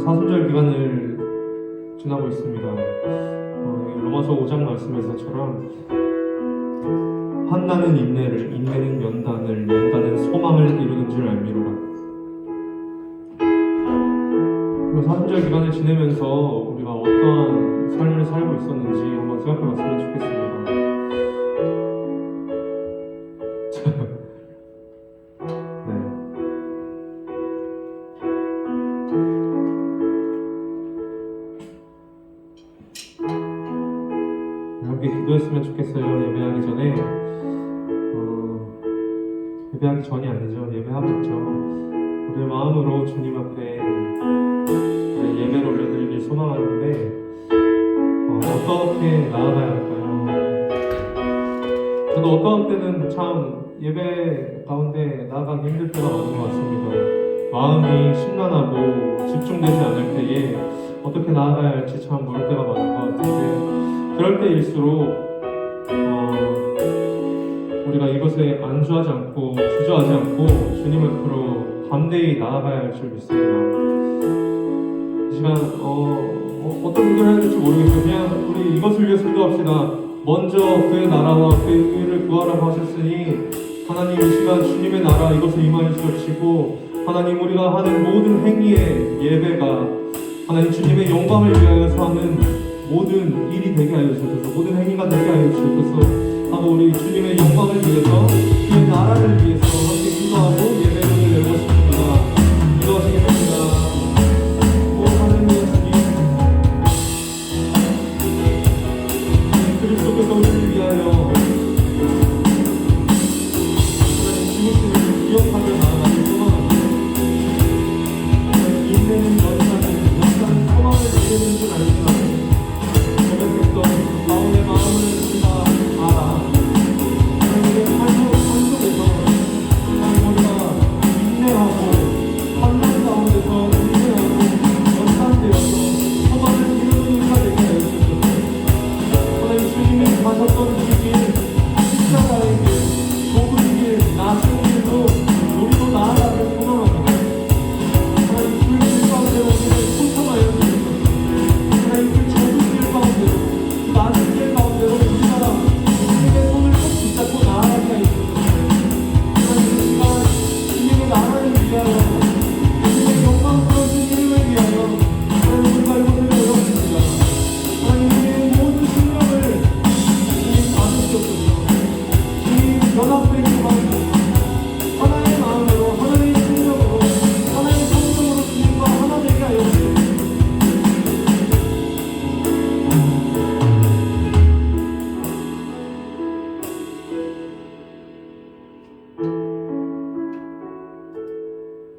사순절 기간을 지나고 있습니다. 로마서 5장 말씀에서처럼 한나는 인내를, 인내는 연단을, 연단은 소망을 이루는 줄 알미로라. 사순절 기간을 지내면서 우리가 어떠한 삶을 살고 있었는지 한번 생각해 봤으면 좋겠습니다. 함께 기도했으면 좋겠어요. 예배하기 전에 예배하기 전이 아니죠. 예배하고 있죠. 우리의 마음으로 주님 앞에 예배를 올려드리길 소망하는데 어떻게 나아가야 할까요? 저도 어떤 때는 참 예배 가운데 나아가기 힘들 때가 많은 것 같습니다. 마음이 심란하고 집중되지 않을 때에 어떻게 나아가야 할지 참 모를 때가 많은 것 같은데 그럴 때일수록 우리가 이것에 안주하지 않고 주저하지 않고 주님 앞으로 담대히 나아가야 할 줄 믿습니다. 이 시간 어떤 기도를 해야 될지 모르겠어요. 그냥 우리 이것을 위해서 기도합시다. 먼저 그의 나라와 그의 의를 구하라고 하셨으니 하나님 이 시간 주님의 나라 이것을 임하여 주시고 하나님 우리가 하는 모든 행위의 예배가 하나님 주님의 영광을 위하여서 하는 모든 일이 되게 하여 주셔서 모든 행위가 되게 하여 주셔서 하고 우리 주님의 영광을 위해서 그의 나라를 위해서 함께 기도하고 예배를 열고 싶습니다. 기도하시겠습니다. 오 하나님의 주님 그리스도께서 우리를 위하여 하나님 죽으시는 기억하며 나아가길 소망합니다. 인내는 연단은 소망을 이루는 줄 알지만 마음의 마음을 우리가 알아. 하나님의 삶 속에서 하나님 우리가 인내하고 환난 가운데서 인내하고 연단되어서 소망을 이루는 우리가 되게 하여 주옵소서. 하나님 주님이 가셨던 그 길, 십자가의 길, 좁은 길, 낮은 길로 우리도 나아가길 소망합니다. 하나님 그 길 가운데 우리를 초청하여 주옵소서. 하나님 그 좁은 길 가운데로 낮은 길 가운데로 우리가 주님의 손을 꼭 붙잡고 나아가게 하여 주옵소서. 하나님 이 시간 주님의 나라를 위하여 주님의 영광스러운 이름을 위하여 하나님 우리가 이곳을 열었습니다. 하나님 우리의 모든 생명을 주님 받으시옵소서. 주님 연합되기 바랍니다. 하나의 마음으로 하나의 생명으로 하나의 성성으로 주님과 하나 되게 하여 주옵소서.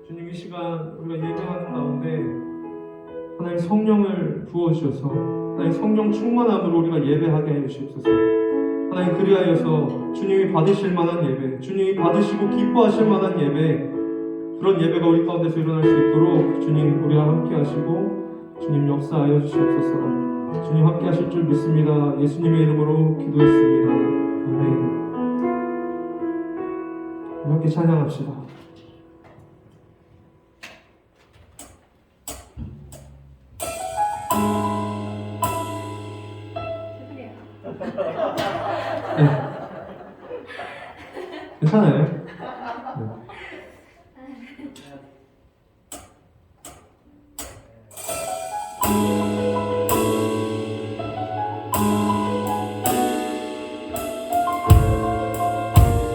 주님 이 시간 우리가 예배하는 가운데 하나님 성령을 부어주셔서 하나님 성령 충만함으로 우리가 예배하게 해 주시옵소서. 하나님 그리하여서 주님이 받으실 만한 예배, 주님이 받으시고 기뻐하실 만한 예배, 그런 예배가 우리 가운데서 일어날 수 있도록 주님 우리와 함께 하시고 주님 역사하여 주시옵소서. 주님 함께 하실 줄 믿습니다. 예수님의 이름으로 기도했습니다. 아멘. 함께 찬양합시다. 네. 괜찮아요? 네.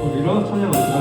우리 일어나서 찬양합시다.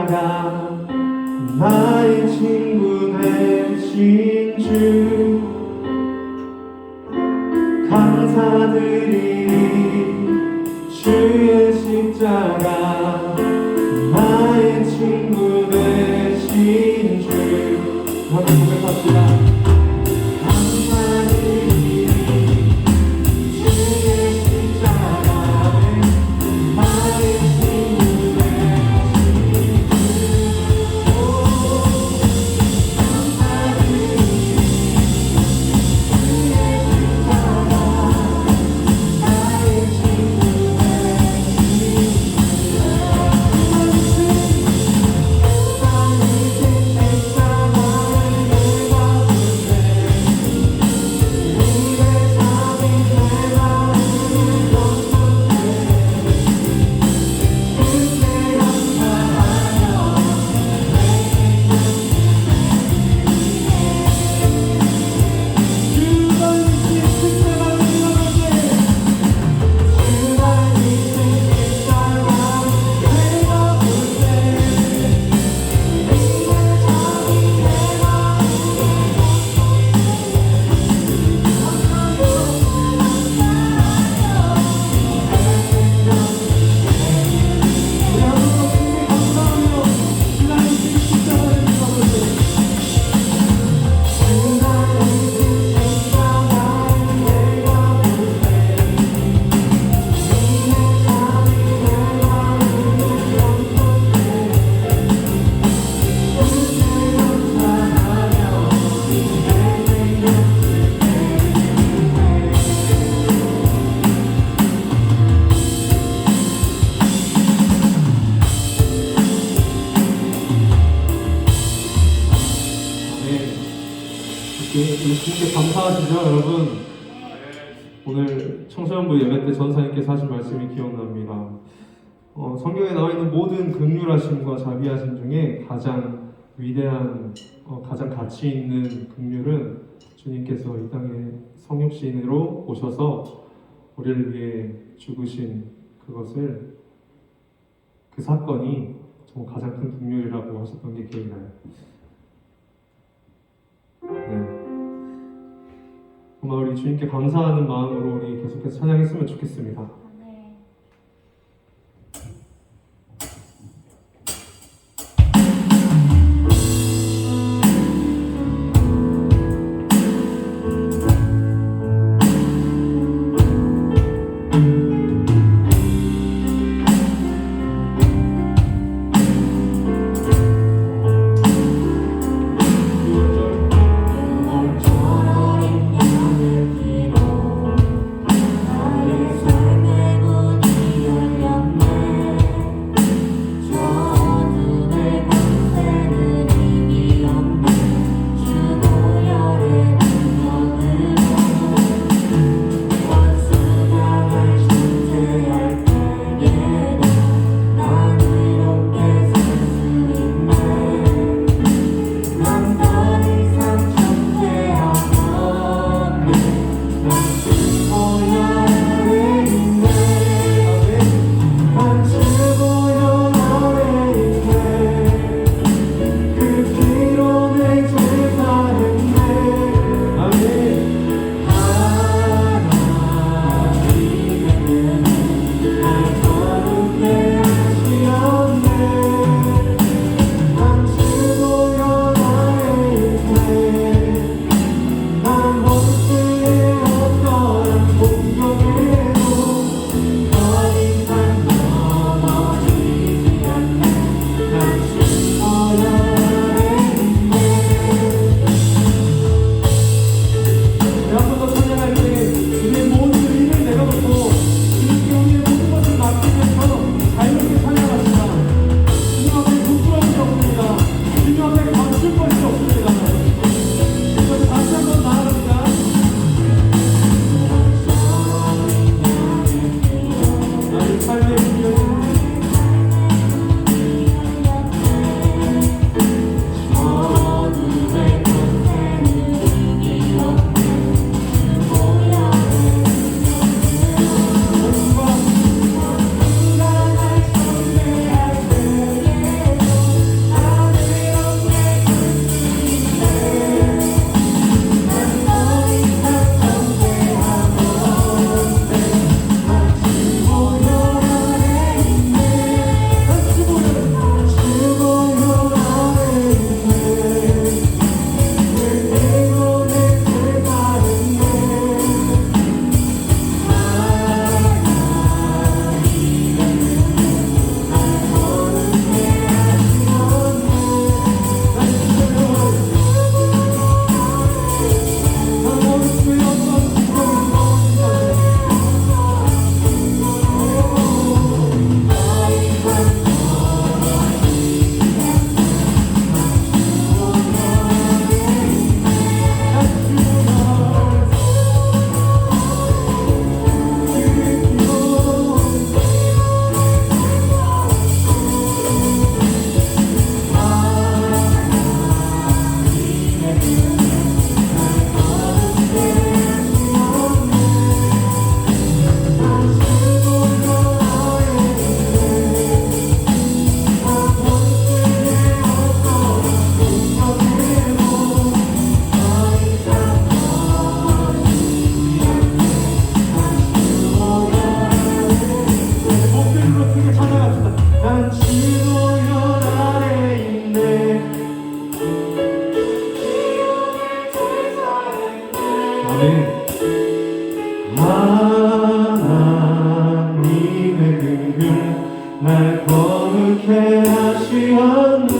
십자가 나의 친구 되신 주 감사드리리 주의 십자가 나의 친구 되신 주 한번 고백합시다. 주님께 감사하시죠, 여러분? 오늘 청소년부 예배 때 전사님께서 하신 말씀이 기억납니다. 성경에 나와 있는 모든 긍휼하심과 자비하심 중에 가장 위대한, 가장 가치 있는 긍휼은 주님께서 이 땅에 성육신으로 오셔서 우리를 위해 죽으신 그것을, 그 사건이 정말 가장 큰 긍휼이라고 하셨던 게 기억이 나요. 네. 정말 우리 주님께 감사하는 마음으로 우리 계속해서 찬양했으면 좋겠습니다. 삶의 아멘. 하나님의 긍휼 날 거룩해 하시었네.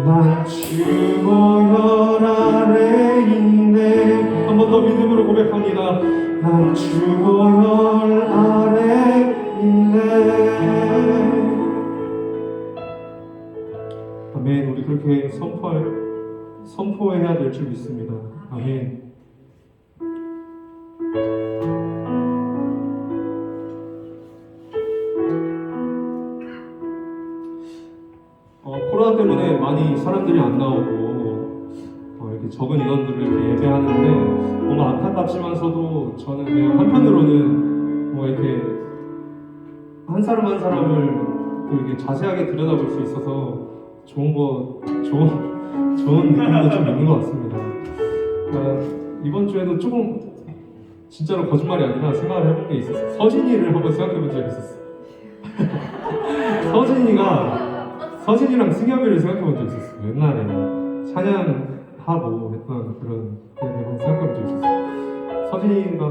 난 주보혈 아래 있네. 한 번 더 믿음으로 고백합니다. 난 주보혈 아래 있네. 아멘. 우리 그렇게 선포해야 될 줄 믿습니다. 아멘. 코로나 때문에 많이 사람들이 안 나오고 이렇게 적은 인원들을 이렇게 예배하는데 뭔가 안타깝지만서도 저는 그냥 한편으로는 이렇게 한 사람 한 사람을 이렇게 자세하게 들여다볼 수 있어서 좋은 느낌도 좀 있는 것 같습니다. 그러니까 이번 주에도 조금 진짜로 거짓말이 아니라 생각을 해본 게 있었어요. 서진이를 한번 생각해 본 적이 있었어요. 서진이랑 승엽이를 생각해 본 적이 있었어요. 옛날에 찬양하고 했던 그런 때를 한번 생각해 본 적이 있었어요. 서진이가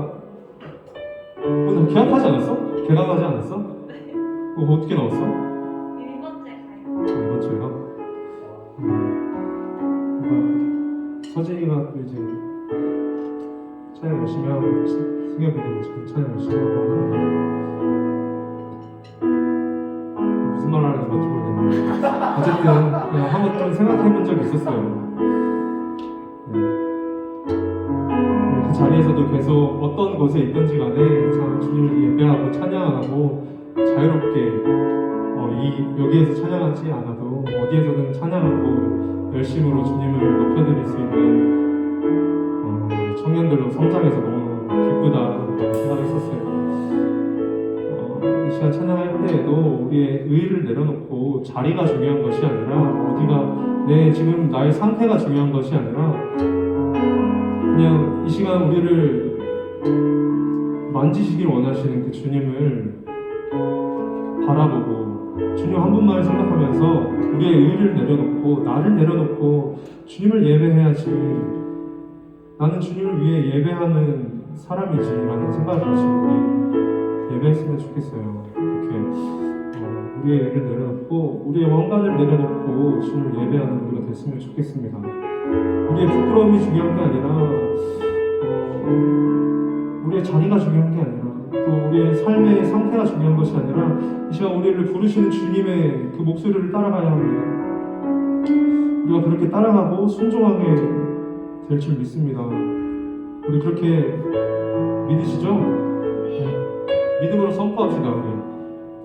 너 계약하지 않았어? 개강하지 않았어? 그거 어떻게 나왔어? 이번 주에 가요. 이번 주에가? 서진이가 또 이제 찬양 열심히 하고 승엽이도 지금 찬양 열심히 하고 무슨 말 하는지 모르겠는데 어쨌든 그냥 한번 좀 생각해 본 적이 있었어요. 네. 그 자리에서도 계속 어떤 곳에 있든지 간에 주님을 예배하고 찬양하고 자유롭게 여기에서 찬양하지 않아도 어디에서든 찬양하고 열심으로 주님을 높여드릴 수 있는 청년들로 성장해서 너무 기쁘다 생각했었어요. 이 시간 찬양할 때에도 우리의 의의를 내려놓고 자리가 중요한 것이 아니라 지금 나의 상태가 중요한 것이 아니라 그냥 이 시간 우리를 만지시길 원하시는 그 주님을 바라보고 주님 한 분만을 생각하면서 우리의 의의를 내려놓고 나를 내려놓고 주님을 예배해야지, 나는 주님을 위해 예배하는 사람이지 라는 생각을 가지고 우리 예배했으면 좋겠어요. 이렇게 우리의 의의를 내려놓고 우리의 왕관을 내려놓고 주님을 예배하는 우리가 됐으면 좋겠습니다. 우리의 부끄러움이 중요한 게 아니라 우리의 자리가 중요한 게 아니라 또 우리의 삶의 상태가 중요한 것이 아니라 이 시간 우리를 부르시는 주님의 그 목소리를 따라가야 합니다. 우리가 그렇게 따라가고 순종하게 될 줄 믿습니다. 우리 그렇게 믿으시죠? 네. 믿음으로 선포합시다. 우리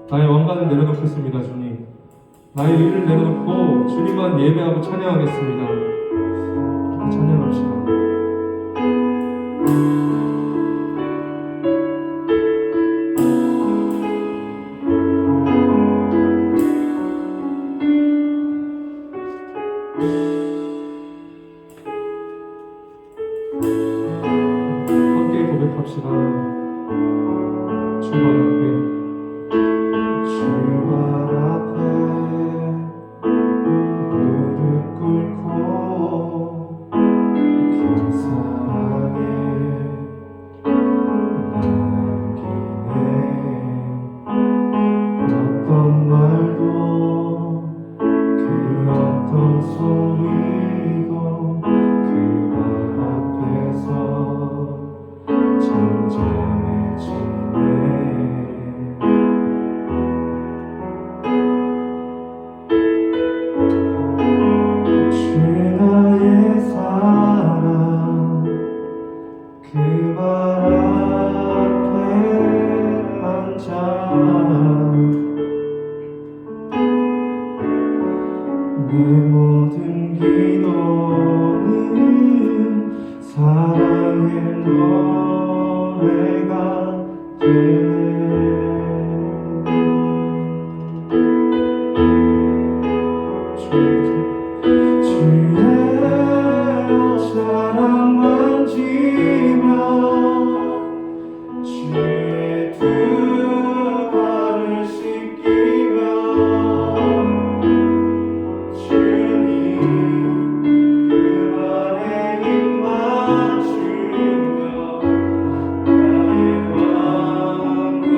나의 왕관을 내려놓겠습니다. 주님, 나의 의를 내려놓고 주님만 예배하고 찬양하겠습니다. 찬양합시다. 함께 고백합시다. 주발 앞에 내 모든 기도는 사랑의 노래가 되네. 주의 사랑 만지며 주의 두 발을 씻기며 주님 그 발에 입 맞추며 나의 왕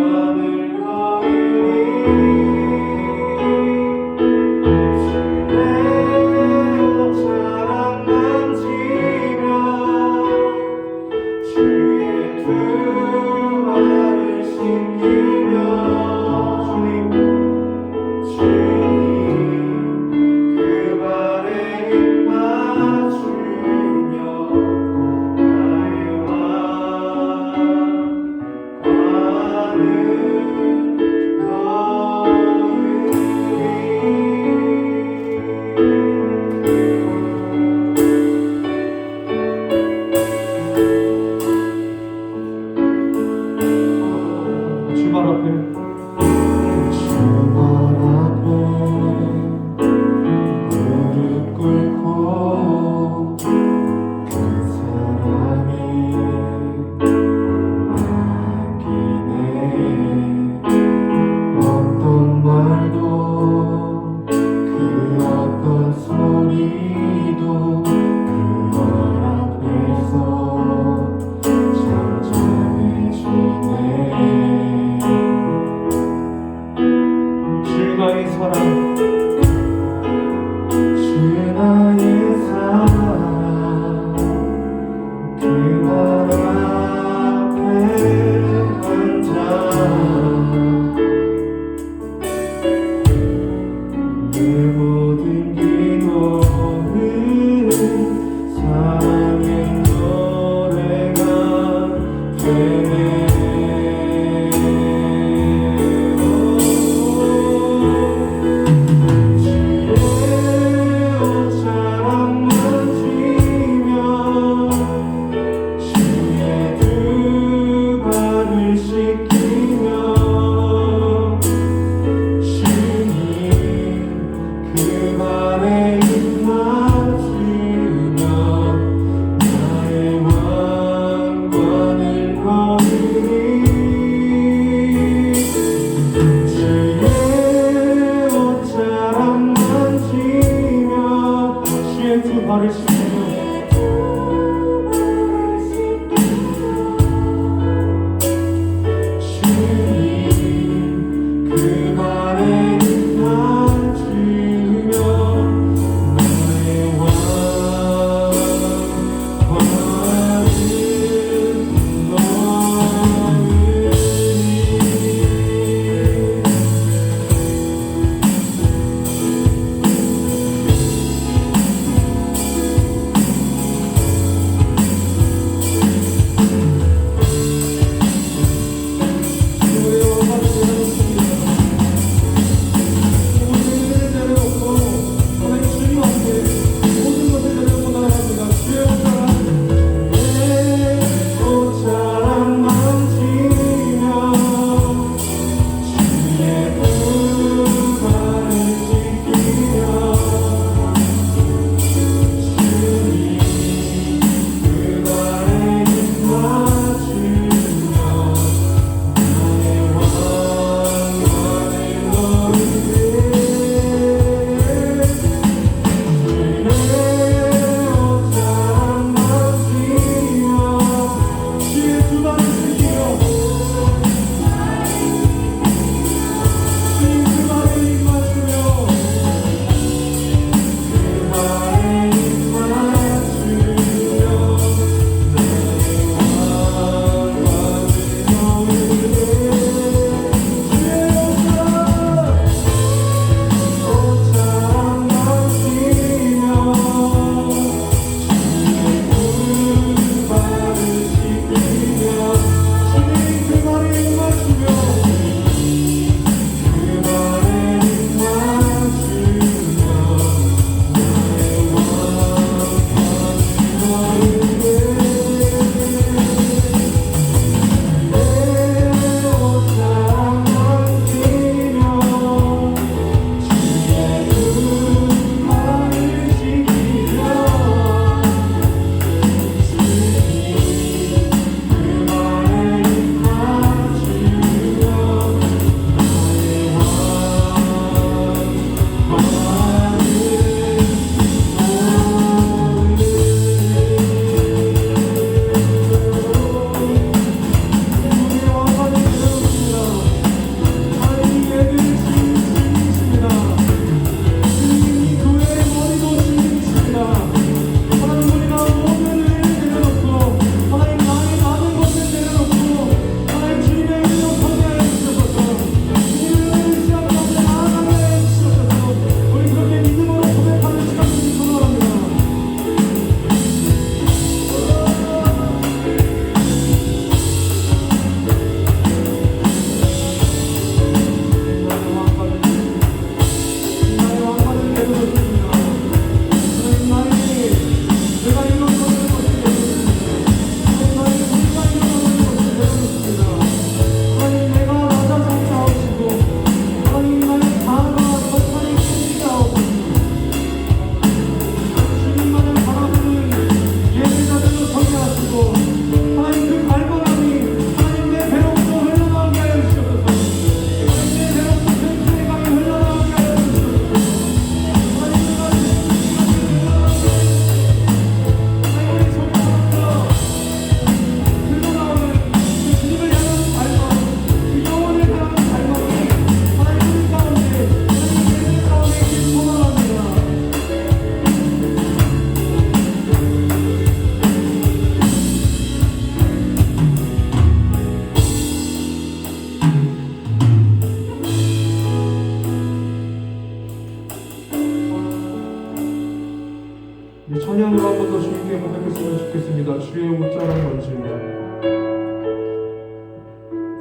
이 찬양으로 한 번 더 주님께 고백했으면 좋겠습니다. 주의 옷자랑 만지며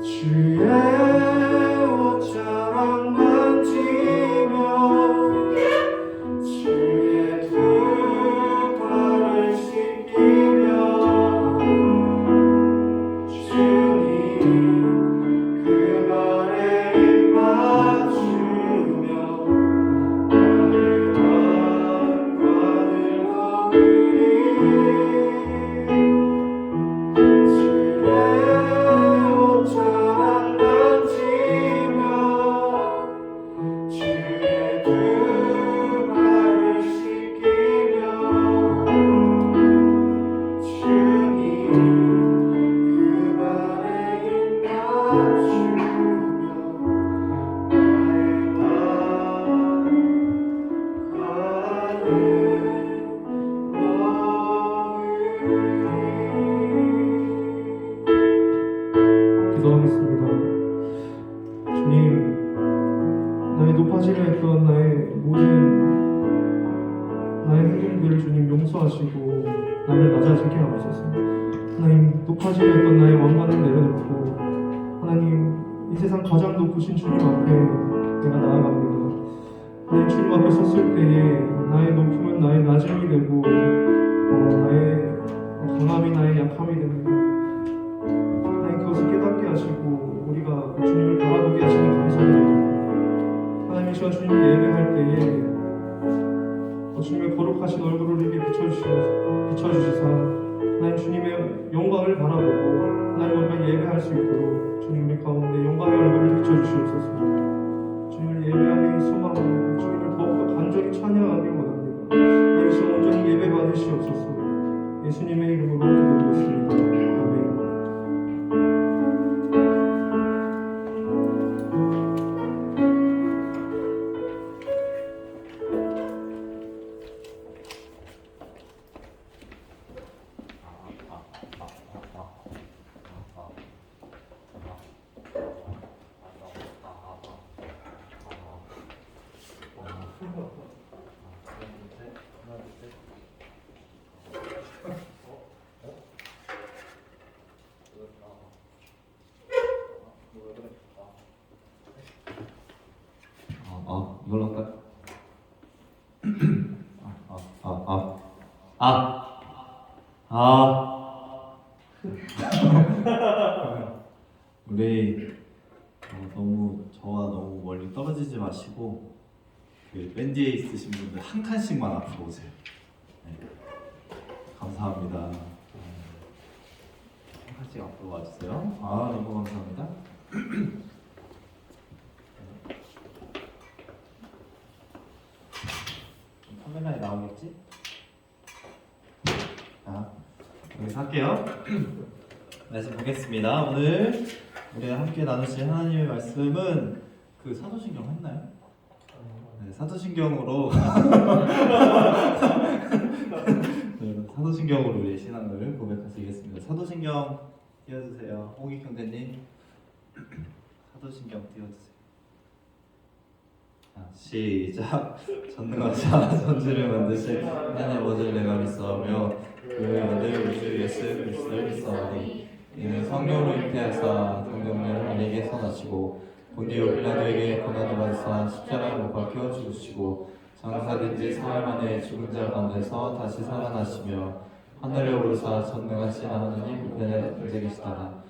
주의 옷자랑 만지며 주의 두 발을 씻기며 주님 그 발에 입 맞추며 나의 마음과를 거두리 주의 옷자랑 만지며 주의 두 발을 씻기며 주님 그 발에 입 맞추며 기도하겠습니다. 주님, 나의 높아지려 했던 나의 모든 나의 행동들을 주님 용서하시고 나를 낮아지게 하옵소서. 하나님, 높아지려 했던 나의 왕관을 내려놓고 하나님, 이 세상 가장 높으신 주님 앞에 내가 나아갑니다. 하나님, 주님 앞에 섰을 때에 나의 높음은 나의 낮음이 되고 나의 강함이 나의 약함이 됩니다. 하나님, 그것을 깨닫게 하시고 우리가 주님을 바라보게 하시니 감사드립니다. 하나님, 이 시간 주님을 예배할 때에 주님의 거룩하신 얼굴을 이렇게 비춰주시사 하나님, 주님의 영광을 바라보고 하나님, 우리가 예배할 수 있도록 주님 우리 가운데 영광의 얼굴을 비춰주시옵소서. 주님을 예배하는 이 소망으로 주님을 더욱더 간절히 찬양하기 원합니다. 이 시간 온전히 예배 받으시옵소서. 예수님의 이름으로 기도드렸습니다. 아멘. 이걸로 할까? 우리 너무 저와 너무 멀리 떨어지지 마시고 그 밴드에 있으신 분들 한 칸씩만 앞으로 오세요. 네. 감사합니다. 한 칸씩 앞으로 와주세요. 너무 감사합니다. 카메라에 나오겠지? 자, 여기서 할게요. 말씀 보겠습니다. 오늘 우리가 함께 나누실 하나님의 말씀은 그 사도신경 했나요? 네, 사도신경으로 네, 사도신경으로 우리의 신앙을 고백하시겠습니다. 사도신경 띄워주세요. 홍익 형제님, 사도신경 띄워주세요. 시작. 전능하사 천지를 만드신 하나님 아버지를 내가 믿사오며 그 아들 우주 예수 그리스도를 믿사오니 이는 성령으로 잉태하사 성령을 하나님에게 선하시고 본디오 빌라도에게 고난을 받으사 십자가에 못 박혀 죽으시고 장사된지 사흘 만에 죽은 자 가운데서 다시 살아나시며 하늘에 오르사 전능하신 하나님 우편에 앉아 계시다가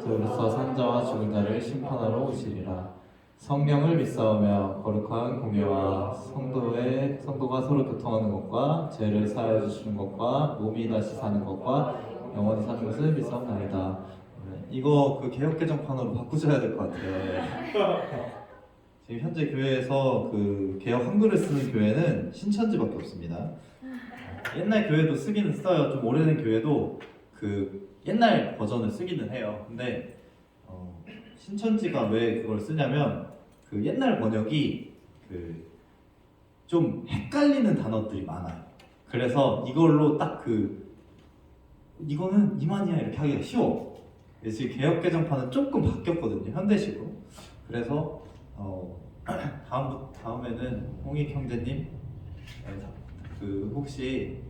저로서 산자와 죽은 자를 심판하러 오시리라. 성령을 믿사오며 거룩한 공예와 성도가 서로 교통하는 것과 죄를 사하여 주시는 것과 몸이 다시 사는 것과 영원히 사는 것을 믿사옵나이다. 이거 그 개혁개정판으로 바꾸셔야 될 것 같아요. 지금 현재 교회에서 그 개혁 한글을 쓰는 교회는 신천지밖에 없습니다. 옛날 교회도 쓰기는 써요. 좀 오래된 교회도 그 옛날 버전을 쓰기는 해요. 근데 신천지가 왜 그걸 쓰냐면 그 옛날 번역이 그 좀 헷갈리는 단어들이 많아요. 그래서 이걸로 딱 이거는 이만이야 이렇게 하기가 쉬워. 지금 개혁개정판은 조금 바뀌었거든요, 현대식으로. 그래서 다음에는 홍익 형제님 그 혹시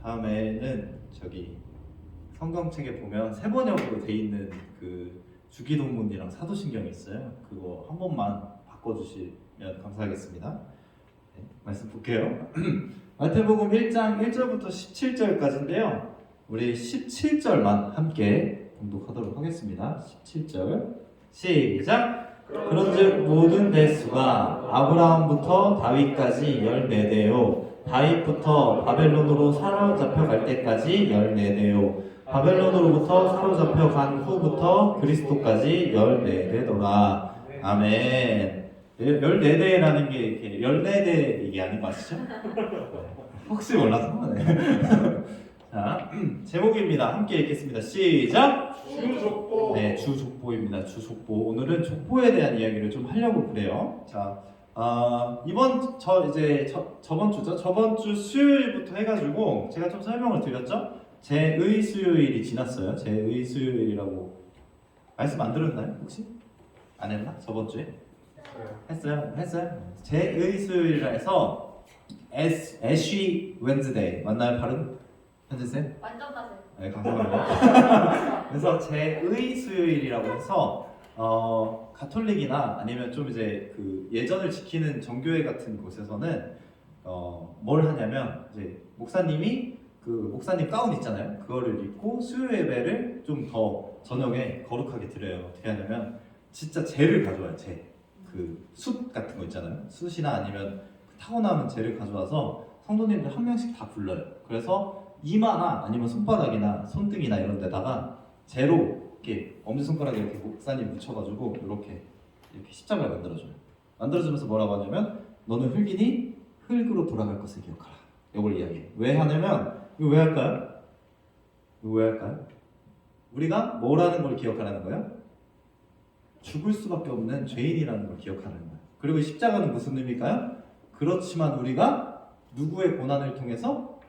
다음에는 저기 성경책에 보면 세 번역으로 돼 있는 그 주기도문이랑 사도신경이 있어요. 그거 한 번만 바꿔주시면 감사하겠습니다. 네, 말씀 볼게요. 마태복음 1장 1절부터 17절까지인데요. 우리 17절만 함께 봉독하도록 하겠습니다. 17절 시작! 그런즉 모든 대수가 아브라함부터 다윗까지 14대요 다윗부터 바벨론으로 사로잡혀 갈 때까지 14대요 바벨론으로부터 사로잡혀 간 후부터 그리스도까지 14대더라. 아멘. 14대라는 게 이렇게 14대 이게 아닌 거 아시죠? 혹시 몰라서. 네. 자, 제목입니다. 함께 읽겠습니다. 시작! 주족보. 네, 주족보입니다. 주족보. 오늘은 족보에 대한 이야기를 좀 하려고 그래요. 자, 저번 주죠. 저번 주 수요일부터 해가지고 제가 좀 설명을 드렸죠. 제의 수요일이 지났어요. 제의 수요일이라고 말씀 안 들었나요? 혹시? 안 했나? 저번 주에? 했어요? 제의 수요일이라 해서 애쉬 웬즈데이 맞나요? 발음? 현재쌤? 완전 맞아요. 네, 감사합니다. 그래서 제의 수요일이라고 해서 가톨릭이나 아니면 좀 이제 그 예전을 지키는 정교회 같은 곳에서는 뭘 하냐면 이제 목사님이 그 목사님 가운 있잖아요. 그거를 입고 수요 예배를 좀 더 저녁에 거룩하게 드려요. 어떻게 하냐면 진짜 재를 가져와요. 그 숯 같은 거 있잖아요. 숯이나 아니면 타고 남은 재를 가져와서 성도님들 한 명씩 다 불러요. 그래서 이마나 아니면 손바닥이나 손등이나 이런 데다가 재로 이렇게 엄지손가락에 이렇게 목사님 묻혀가지고 이렇게 십자가를 만들어줘요. 만들어주면서 뭐라고 하냐면 너는 흙이니 흙으로 돌아갈 것을 기억하라. 이걸 이야기해요. 왜 하냐면 이거 왜 할까요? 우리가 뭐라는 걸 기억하라는 거예요? 죽을 수밖에 없는 죄인이라는 걸 기억하라는 거예요. 그리고 십자가는 무슨 의미일까요? 그렇지만 우리가 누구의 고난을 통해서?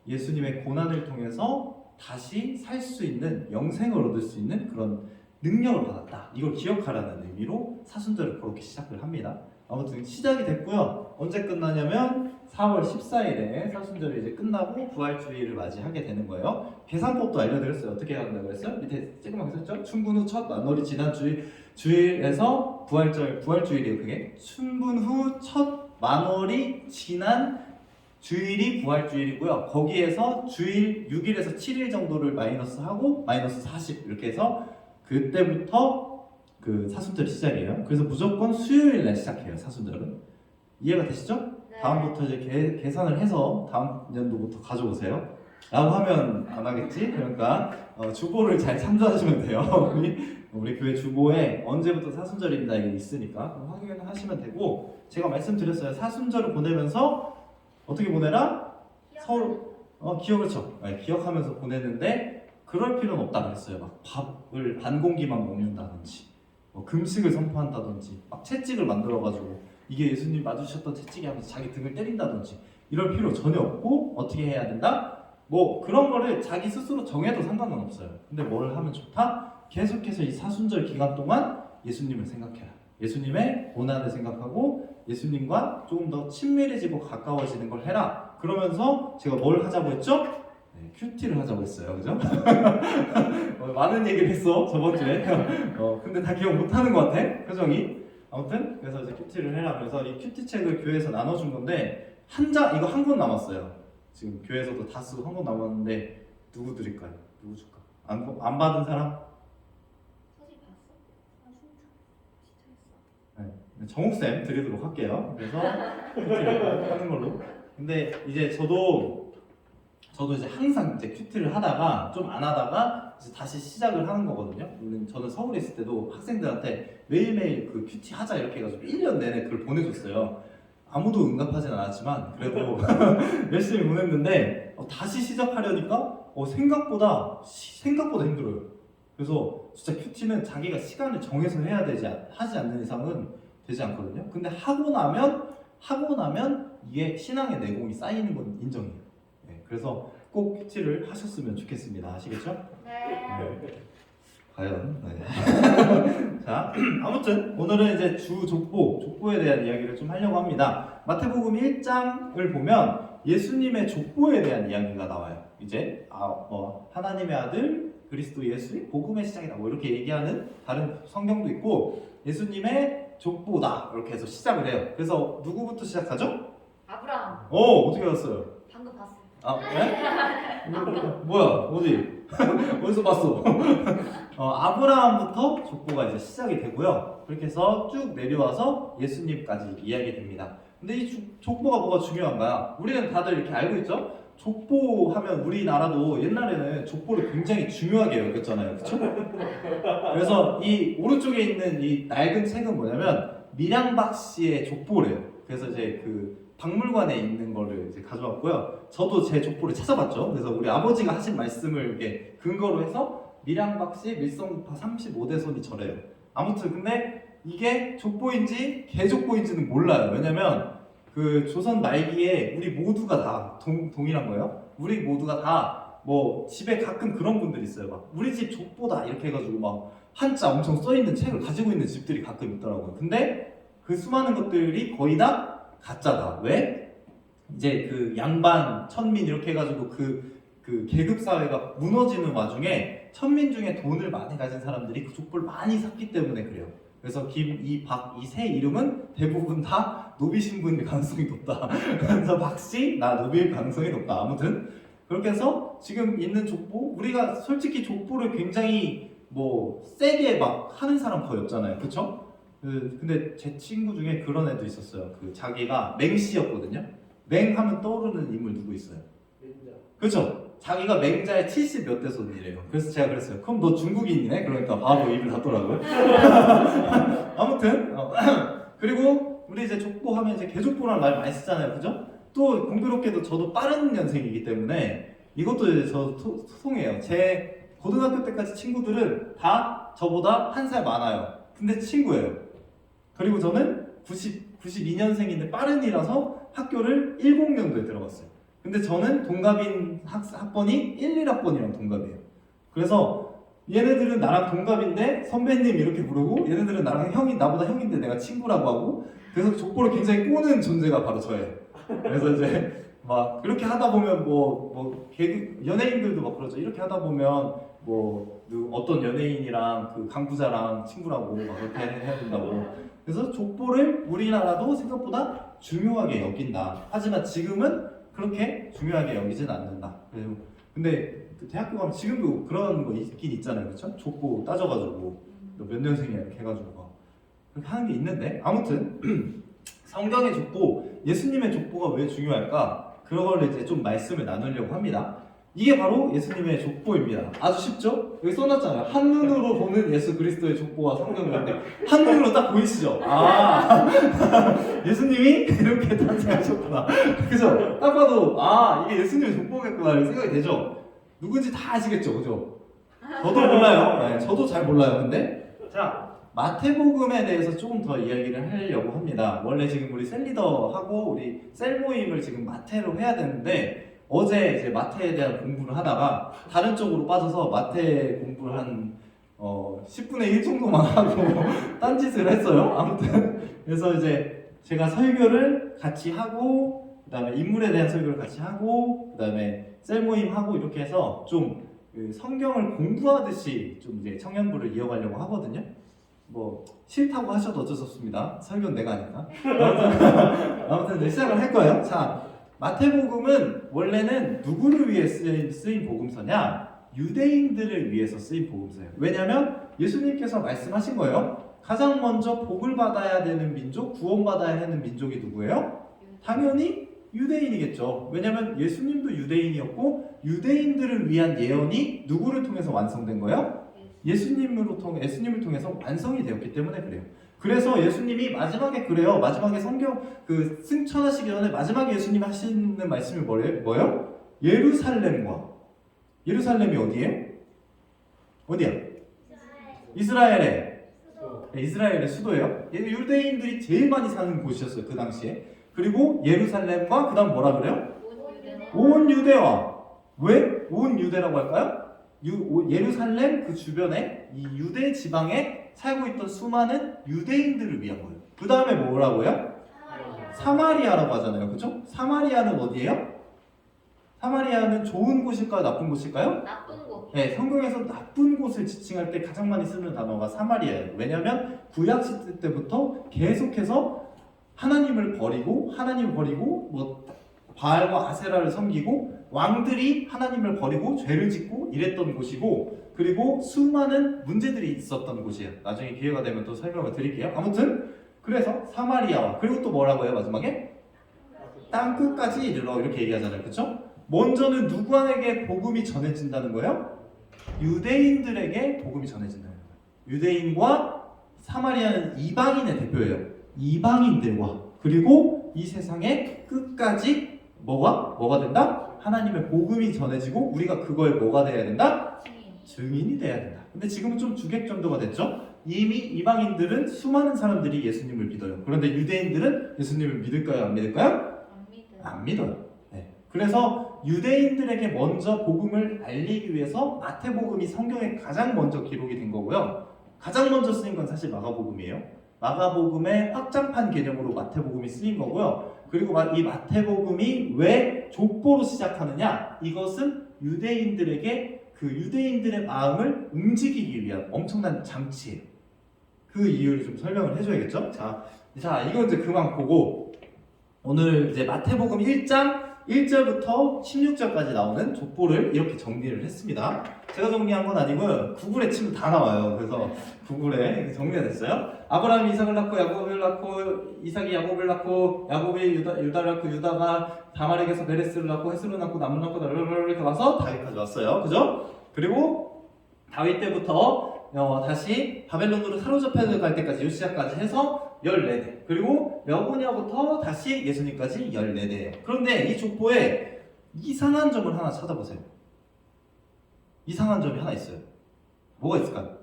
예수님의 고난을 통해서 다시 살 수 있는 영생을 얻을 수 있는 그런 능력을 받았다. 이걸 기억하라는 의미로 사순절을 그렇게 시작을 합니다. 아무튼 시작이 됐고요. 언제 끝나냐면 4월 14일에 사순절이 이제 끝나고 부활주일을 맞이하게 되는 거예요. 계산법도 알려드렸어요. 어떻게 한다고 그랬어요? 밑에 조그맣게 썼죠? 춘분 후 첫 만월이 지난 주일에서 부활주일이에요. 그게 춘분 후 첫 만월이 지난 주일이 부활주일이고요. 거기에서 주일 6일에서 7일 정도를 마이너스하고 마이너스 40 이렇게 해서 그때부터 그 사순절이 시작이에요. 그래서 무조건 수요일 날 시작해요. 사순절은. 이해가 되시죠? 네. 다음부터 이제 계산을 해서 다음 연도부터 가져오세요. 라고 하면 안 하겠지? 그러니까 주보를 잘 참조하시면 돼요. 우리 교회 주보에 언제부터 사순절입니다 이게 있으니까 그럼 확인하시면 되고 제가 말씀드렸어요. 사순절을 보내면서 어떻게 보내라? 서로 그렇죠. 네, 기억하면서 보내는데 그럴 필요는 없다 그랬어요. 막 밥을 반 공기만 먹는다든지 뭐 금식을 선포한다든지 막 채찍을 만들어가지고 이게 예수님 맞으셨던 채찍이 하면서 자기 등을 때린다든지 이럴 필요 전혀 없고 어떻게 해야 된다? 뭐 그런 거를 자기 스스로 정해도 상관은 없어요. 근데 뭘 하면 좋다? 계속해서 이 사순절 기간 동안 예수님을 생각해라. 예수님의 고난을 생각하고 예수님과 조금 더 친밀해지고 가까워지는 걸 해라. 그러면서 제가 뭘 하자고 했죠? 네, 큐티를 하자고 했어요. 그죠? 많은 얘기를 했어 저번 주에. 근데 다 기억 못하는 것 같아 표정이. 아무튼 그래서 이제 큐티를 해라. 그래서 이 큐티 책을 교회에서 나눠준 건데 이거 한 권 남았어요. 지금 교회에서도 다 쓰고 한 권 남았는데 누구 드릴까요? 누구 줄까? 안 받은 사람? 소식 봤어? 아 진짜? 네, 정욱쌤 드리도록 할게요. 그래서 큐티를 하는 걸로. 근데 이제 저도 이제 항상 이제 큐티를 하다가 좀 안 하다가 이제 다시 시작을 하는 거거든요. 물론 저는 서울에 있을 때도 학생들한테 매일매일 그 큐티 하자 이렇게 해가지고 1년 내내 그걸 보내줬어요. 아무도 응답하진 않았지만 그래도 열심히 보냈는데 다시 시작하려니까 생각보다 힘들어요. 그래서 진짜 큐티는 자기가 시간을 정해서 해야 하지 않는 이상은 되지 않거든요. 근데 하고 나면 이게 신앙의 내공이 쌓이는 건 인정해요. 네, 그래서 꼭 큐티를 하셨으면 좋겠습니다. 아시겠죠? 네. 과연. 네. 자, 아무튼 오늘은 이제 족보에 대한 이야기를 좀 하려고 합니다. 마태복음 1장을 보면 예수님의 족보에 대한 이야기가 나와요. 이제 하나님의 아들 그리스도 예수의 복음의 시작이다 뭐 이렇게 얘기하는 다른 성경도 있고 예수님의 족보다 이렇게 해서 시작을 해요. 그래서 누구부터 시작하죠? 아브라함. 어떻게 알았어요? 방금 봤어. 네? 뭐야 어디? 어디서 봤어? 아브라함부터 족보가 이제 시작이 되고요. 그렇게 해서 쭉 내려와서 예수님까지 이야기됩니다. 근데 이 족보가 뭐가 중요한가? 우리는 다들 이렇게 알고 있죠? 족보하면 우리나라도 옛날에는 족보를 굉장히 중요하게 여겼잖아요. 그쵸? 그래서 이 오른쪽에 있는 이 낡은 책은 뭐냐면 밀양박 씨의 족보래요. 그래서 이제 그 박물관에 있는 거를 이제 가져왔고요. 저도 제 족보를 찾아봤죠. 그래서 우리 아버지가 하신 말씀을 이렇게 근거로 해서 밀양박 씨 밀성구파 35대손이 저래요. 아무튼 근데 이게 족보인지 개족보인지는 몰라요. 왜냐면 그 조선 말기에 우리 모두가 다 동일한 거예요. 우리 모두가 다 뭐 집에 가끔 그런 분들 있어요. 막 우리 집 족보다 이렇게 해가지고 막 한자 엄청 써있는 책을 가지고 있는 집들이 가끔 있더라고요. 근데 그 수많은 것들이 거의 다 가짜다. 왜? 이제 그 양반, 천민 이렇게 해가지고 그 계급 사회가 무너지는 와중에 천민 중에 돈을 많이 가진 사람들이 그 족보를 많이 샀기 때문에 그래요. 그래서 김, 이, 박, 이 세 이름은 대부분 다 노비 신분일 가능성이 높다. 그래서 박씨, 나 노비일 가능성이 높다. 아무튼 그렇게 해서 지금 있는 족보, 우리가 솔직히 족보를 굉장히 뭐 세게 막 하는 사람 거의 없잖아요. 그쵸? 근데 제 친구 중에 그런 애도 있었어요. 그 자기가 맹씨였거든요. 맹하면 떠오르는 인물 누구 있어요? 그쵸? 자기가 맹자의 70 몇 대 손이래요. 그래서 제가 그랬어요. 그럼 너 중국인이네? 그러니까 바로 입을 닫더라고요. 아무튼 그리고 우리 이제 족보하면 이제 개족보라는 말 많이 쓰잖아요. 그죠? 또 공교롭게도 저도 빠른 년생이기 때문에 이것도 이제 저 소송해요. 제 고등학교 때까지 친구들은 다 저보다 한 살 많아요. 근데 친구예요. 그리고 저는 92년생인데 빠른이라서 학교를 10년도에 들어갔어요. 근데 저는 동갑인 학번이 11학번이랑 동갑이에요. 그래서 얘네들은 나랑 동갑인데 선배님 이렇게 부르고 얘네들은 나랑 나보다 형인데 내가 친구라고 하고 그래서 족보를 굉장히 꼬는 존재가 바로 저예요. 그래서 이제 막 그렇게 하다 보면 연예인들도 막 그러죠. 이렇게 하다 보면 어떤 연예인이랑 그 강부자랑 친구라고 막 그렇게 해야 된다고. 그래서 족보를 우리나라도 생각보다 중요하게 여긴다. 하지만 지금은 그렇게 중요하게 여기진 않는다. 근데 대학교 가면 지금도 그런 거 있긴 있잖아요. 그렇죠? 족보 따져가지고 몇 년생이야 이렇게 해가지고 막 그렇게 하는 게 있는데 아무튼 성경의 족보, 예수님의 족보가 왜 중요할까? 그걸 이제 좀 말씀을 나누려고 합니다. 이게 바로 예수님의 족보입니다. 아주 쉽죠? 여기 써놨잖아요. 한눈으로 보는 예수 그리스도의 족보와 성경인데 한눈으로 딱 보이시죠? 예수님이 이렇게 탄생하셨구나. 그죠? 딱 봐도 이게 예수님의 족보겠구나 이렇게 생각이 되죠? 누군지 다 아시겠죠? 그죠? 저도 몰라요. 네, 저도 잘 몰라요. 근데 자 마태복음에 대해서 조금 더 이야기를 하려고 합니다. 원래 지금 우리 셀리더하고 우리 셀 모임을 지금 마태로 해야 되는데 어제 이제 마태에 대한 공부를 하다가 다른 쪽으로 빠져서 마태 공부를 한 10분의 1 정도만 하고 딴짓을 했어요. 아무튼 그래서 이제 제가 설교를 같이 하고 그 다음에 인물에 대한 설교를 같이 하고 그 다음에 셀 모임 하고 이렇게 해서 좀 성경을 공부하듯이 좀 이제 청년부를 이어가려고 하거든요. 싫다고 하셔도 어쩔 수 없습니다. 설교는 내가 하니까. 아무튼 이제 시작을 할 거예요. 자, 마태복음은 원래는 누구를 위해 쓰인 복음서냐? 유대인들을 위해서 쓰인 복음서예요. 왜냐하면 예수님께서 말씀하신 거예요. 가장 먼저 복을 받아야 되는 민족, 구원받아야 하는 민족이 누구예요? 당연히 유대인이겠죠. 왜냐하면 예수님도 유대인이었고 유대인들을 위한 예언이 누구를 통해서 완성된 거예요? 예수님을 통해서 완성이 되었기 때문에 그래요. 그래서 예수님이 마지막에 그래요. 마지막에 성경 승천하시기 전에 마지막에 예수님이 하시는 말씀이 뭐예요? 예루살렘이 어디예요? 어디야? 이스라엘의 수도예요. 유대인들이 제일 많이 사는 곳이었어요. 그 당시에. 그리고 예루살렘과 그 다음 뭐라 그래요? 온 유대와. 왜 온 유대라고 할까요? 예루살렘 그 주변에 이 유대 지방에 살고 있던 수많은 유대인들을 위한 거예요. 그 다음에 뭐라고요? 사마리아라고 하잖아요. 그죠? 사마리아는 어디예요? 사마리아는 좋은 곳일까요? 나쁜 곳일까요? 나쁜 곳. 네, 성경에서 나쁜 곳을 지칭할 때 가장 많이 쓰는 단어가 사마리아예요. 왜냐하면 구약 시대 때부터 계속해서 하나님을 버리고 뭐 바알과 아세라를 섬기고 왕들이 하나님을 버리고 죄를 짓고 이랬던 곳이고 그리고 수많은 문제들이 있었던 곳이에요. 나중에 기회가 되면 또 설명을 드릴게요. 아무튼 그래서 사마리아와 그리고 또 뭐라고 해요 마지막에? 땅 끝까지 이르러 이렇게 얘기하잖아요. 그렇죠? 먼저는 누구에게 복음이 전해진다는 거예요? 유대인들에게 복음이 전해진다는 거예요. 유대인과 사마리아는 이방인의 대표예요. 이방인들과 그리고 이 세상의 끝까지 뭐가 된다? 하나님의 복음이 전해지고 우리가 그거에 뭐가 돼야 된다? 증인이 돼야 된다. 근데 지금은 좀 주객 정도가 됐죠? 이미 이방인들은 수많은 사람들이 예수님을 믿어요. 그런데 유대인들은 예수님을 믿을까요? 안 믿을까요? 안 믿어요. 안 믿어요. 네. 그래서 유대인들에게 먼저 복음을 알리기 위해서 마태복음이 성경에 가장 먼저 기록이 된 거고요. 가장 먼저 쓰인 건 사실 마가복음이에요. 마가복음의 확장판 개념으로 마태복음이 쓰인 거고요. 그리고 이 마태복음이 왜 족보로 시작하느냐? 이것은 유대인들에게 그 유대인들의 마음을 움직이기 위한 엄청난 장치예요. 그 이유를 좀 설명을 해줘야겠죠? 자, 이거 이제 그만 보고 오늘 이제 마태복음 1장 1절부터 16절까지 나오는 족보를 이렇게 정리를 했습니다. 제가 정리한 건 아니고요. 구글에 치면 다 나와요. 그래서 구글에 이렇게 정리가 됐어요. 아브라함이 이삭을 낳고 야곱을 낳고 이삭이 야곱을 낳고 야곱이 유다를 낳고 유다가 다말에게서 베레스를 낳고 헤스를 낳고 남을 낳고 이렇게 와서 다윗까지 왔어요. 그죠? 그리고 다윗 때부터 다시 바벨론으로 사로잡혀 갈 때까지 요시야까지 해서 14대 그리고 여고냐부터 다시 예수님까지 14대예요. 그런데 이 족보에 이상한 점을 하나 찾아보세요. 이상한 점이 하나 있어요. 뭐가 있을까요?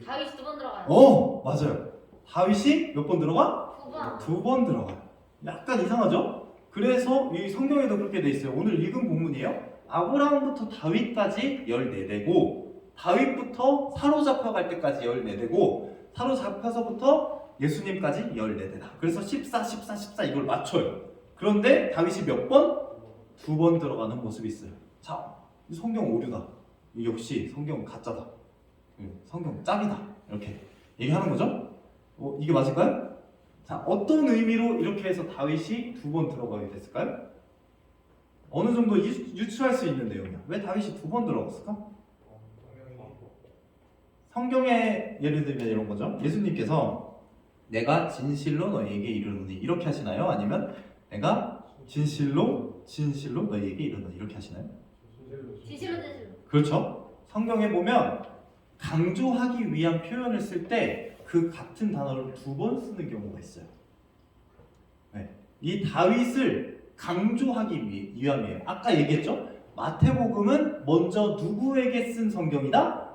다윗이 2번 들어가요. 맞아요. 다윗이 몇 번 들어가? 2번. 2번 들어가요. 약간 이상하죠? 그래서 이 성경에도 그렇게 돼 있어요. 오늘 읽은 본문이에요. 아브라함부터 다윗까지 14대고 다윗부터 사로잡혀 갈 때까지 14대고 사로잡혀서부터 예수님까지 14대다. 그래서 14 이걸 맞춰요. 그런데 다윗이 몇 번? 2번 들어가는 모습이 있어요. 자, 성경 오류다. 역시 성경 가짜다. 성경 짭이다. 이렇게 얘기하는 거죠? 이게 맞을까요? 자, 어떤 의미로 이렇게 해서 다윗이 2번 들어가게 됐을까요? 어느 정도 유추할 수 있는 내용이야. 왜 다윗이 2번 들어갔을까? 성경에 예를 들면 이런 거죠. 예수님께서 내가 진실로 너희에게 이르노니 이렇게 하시나요? 아니면 내가 진실로 너희에게 이르노니 이렇게 하시나요? 진실로. 그렇죠. 성경에 보면 강조하기 위한 표현을 쓸 때 그 같은 단어를 2번 쓰는 경우가 있어요. 네. 이 다윗을 강조하기 위함이에요. 아까 얘기했죠? 마태복음은 먼저 누구에게 쓴 성경이다?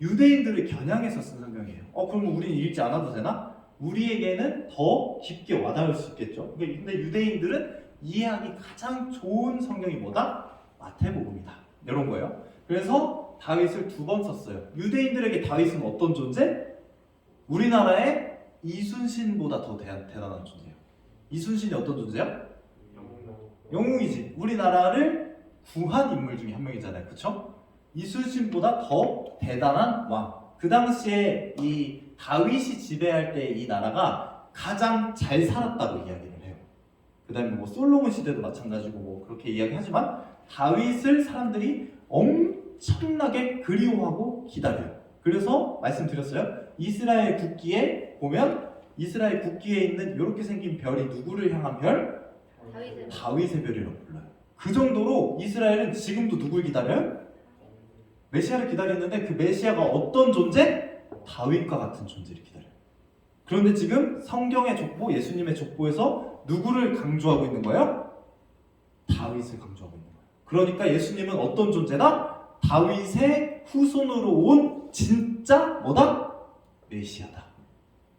유대인들을 겨냥해서 쓴 성경이에요. 그럼 우리는 읽지 않아도 되나? 우리에게는 더 깊게 와닿을 수 있겠죠. 근데 유대인들은 이해하기 가장 좋은 성경이 뭐다? 마태복음이다. 이런 거예요. 그래서 다윗을 2번 썼어요. 유대인들에게 다윗은 어떤 존재? 우리나라의 이순신보다 더 대단한 존재예요. 이순신이 어떤 존재야? 영웅이지. 우리나라를 구한 인물 중에 한 명이잖아요. 그쵸? 이순신보다 더 대단한 왕. 그 당시에 이 다윗이 지배할 때 이 나라가 가장 잘 살았다고 이야기를 해요. 그 다음에 뭐 솔로몬 시대도 마찬가지고 뭐 그렇게 이야기하지만 다윗을 사람들이 엄청나게 그리워하고 기다려요. 그래서 말씀드렸어요. 이스라엘 국기에 보면 이스라엘 국기에 있는 이렇게 생긴 별이 누구를 향한 별? 다윗의 별이라고 불러요. 그 정도로 이스라엘은 지금도 누굴 기다려요? 메시아를 기다리는데 그 메시아가 어떤 존재? 다윗과 같은 존재를 기다려요. 그런데 지금 성경의 족보, 예수님의 족보에서 누구를 강조하고 있는 거예요? 다윗을 강조하고 있는 거예요. 그러니까 예수님은 어떤 존재다? 다윗의 후손으로 온 진짜 뭐다? 메시아다.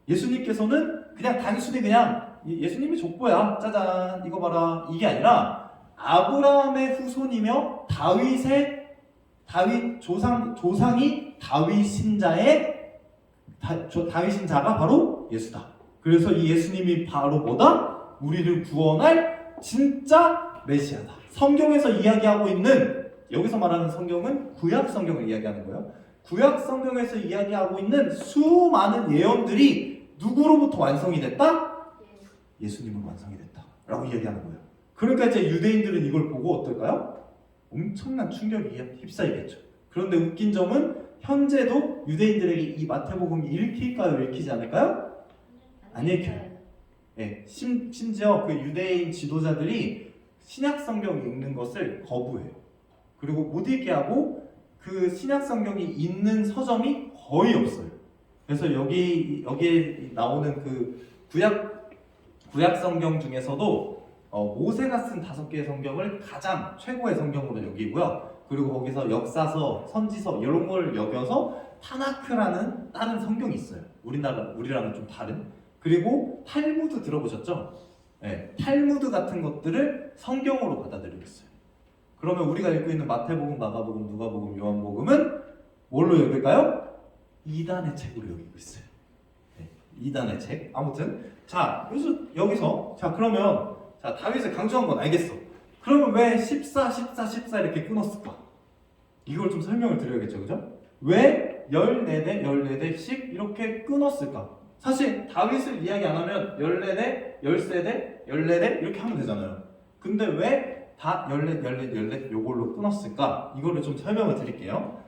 예수님께서는 그냥 단순히 그냥 예수님이 족보야. 짜잔 이거 봐라. 이게 아니라 아브라함의 후손이며 다윗 조상이 다윗 신자의 다윗 신자가 바로 예수다. 그래서 이 예수님이 바로 뭐다? 우리를 구원할 진짜 메시아다. 성경에서 이야기하고 있는, 여기서 말하는 성경은 구약 성경을 이야기하는 거예요. 구약 성경에서 이야기하고 있는 수많은 예언들이 누구로부터 완성이 됐다? 예수님으로 완성이 됐다 라고 이야기하는 거예요. 그러니까 이제 유대인들은 이걸 보고 어떨까요? 엄청난 충격에 휩싸이겠죠. 그런데 웃긴 점은 현재도 유대인들에게 이 마태복음이 읽힐까요? 읽히지 않을까요? 안 읽혀요. 네, 심지어 그 유대인 지도자들이 신약 성경 읽는 것을 거부해요. 그리고 못 읽게 하고 그 신약 성경이 있는 서점이 거의 없어요. 그래서 여기에 나오는 그 구약 성경 중에서도 모세가 쓴 5개의 성경을 가장 최고의 성경으로 여기고요. 그리고 거기서 역사서, 선지서 이런 걸 여겨서 타나크라는 다른 성경이 있어요. 우리랑은 좀 다른. 그리고 탈무드 들어보셨죠? 네, 탈무드 같은 것들을 성경으로 받아들이고 있어요. 그러면 우리가 읽고 있는 마태복음, 마가복음, 누가복음, 요한복음은 뭘로 여길까요? 이단의 책으로 여기고 있어요. 네, 이단의 책. 아무튼 자 여기서 자 그러면 자 다윗을 강조한 건 알겠어. 그러면 왜 14, 14, 14 이렇게 끊었을까? 이걸 좀 설명을 드려야겠죠, 그죠? 왜 14대, 14대씩 이렇게 끊었을까? 사실 다윗을 이야기 안 하면 14대, 13대, 14대 이렇게 하면 되잖아요. 근데 왜 다 14, 14, 14 요걸로 끊었을까? 이거를 좀 설명을 드릴게요.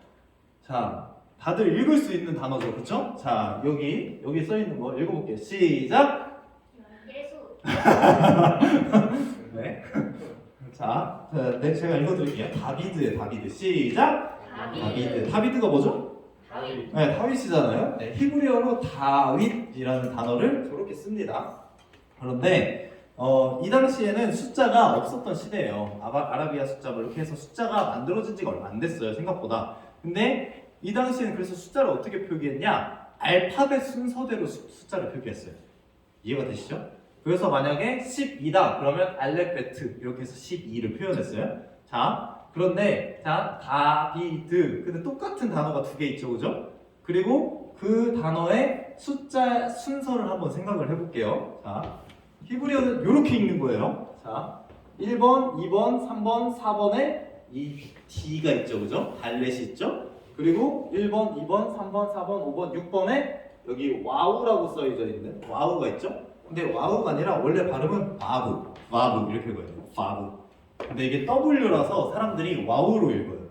자, 다들 읽을 수 있는 단어죠, 그쵸? 자, 여기 써 있는 거 읽어볼게요. 시작! 예수. 네. 자, 네, 제가 읽어드릴게요. 다비드. 시작! 다비드가 뭐죠? 다윗. 네, 다윗이잖아요. 네, 히브리어로 다윗이라는 단어를 저렇게 씁니다. 그런데 이 당시에는 숫자가 없었던 시대예요. 아라비아 숫자 뭐 이렇게 해서 숫자가 만들어진 지가 얼마 안 됐어요, 생각보다. 근데 이 당시에는 그래서 숫자를 어떻게 표기했냐? 알파벳 순서대로 숫자를 표기했어요. 이해가 되시죠? 그래서 만약에 12다 그러면 알렉베트 이렇게 해서 12를 표현했어요. 자, 그런데 자 다비드 근데 똑같은 단어가 2개 있죠, 그죠? 그리고 그 단어의 숫자 순서를 한번 생각을 해볼게요. 자, 히브리어는 이렇게 읽는 거예요. 자, 1번, 2번, 3번, 4번에 이 D가 있죠, 그죠? 달렛이 있죠? 그리고 1번, 2번, 3번, 4번, 5번, 6번에 여기 와우라고 써져 있는 와우가 있죠? 근데 와우가 아니라 원래 발음은 바브 이렇게 읽어요. 바브. 근데 이게 W라서 사람들이 와우로 읽어요.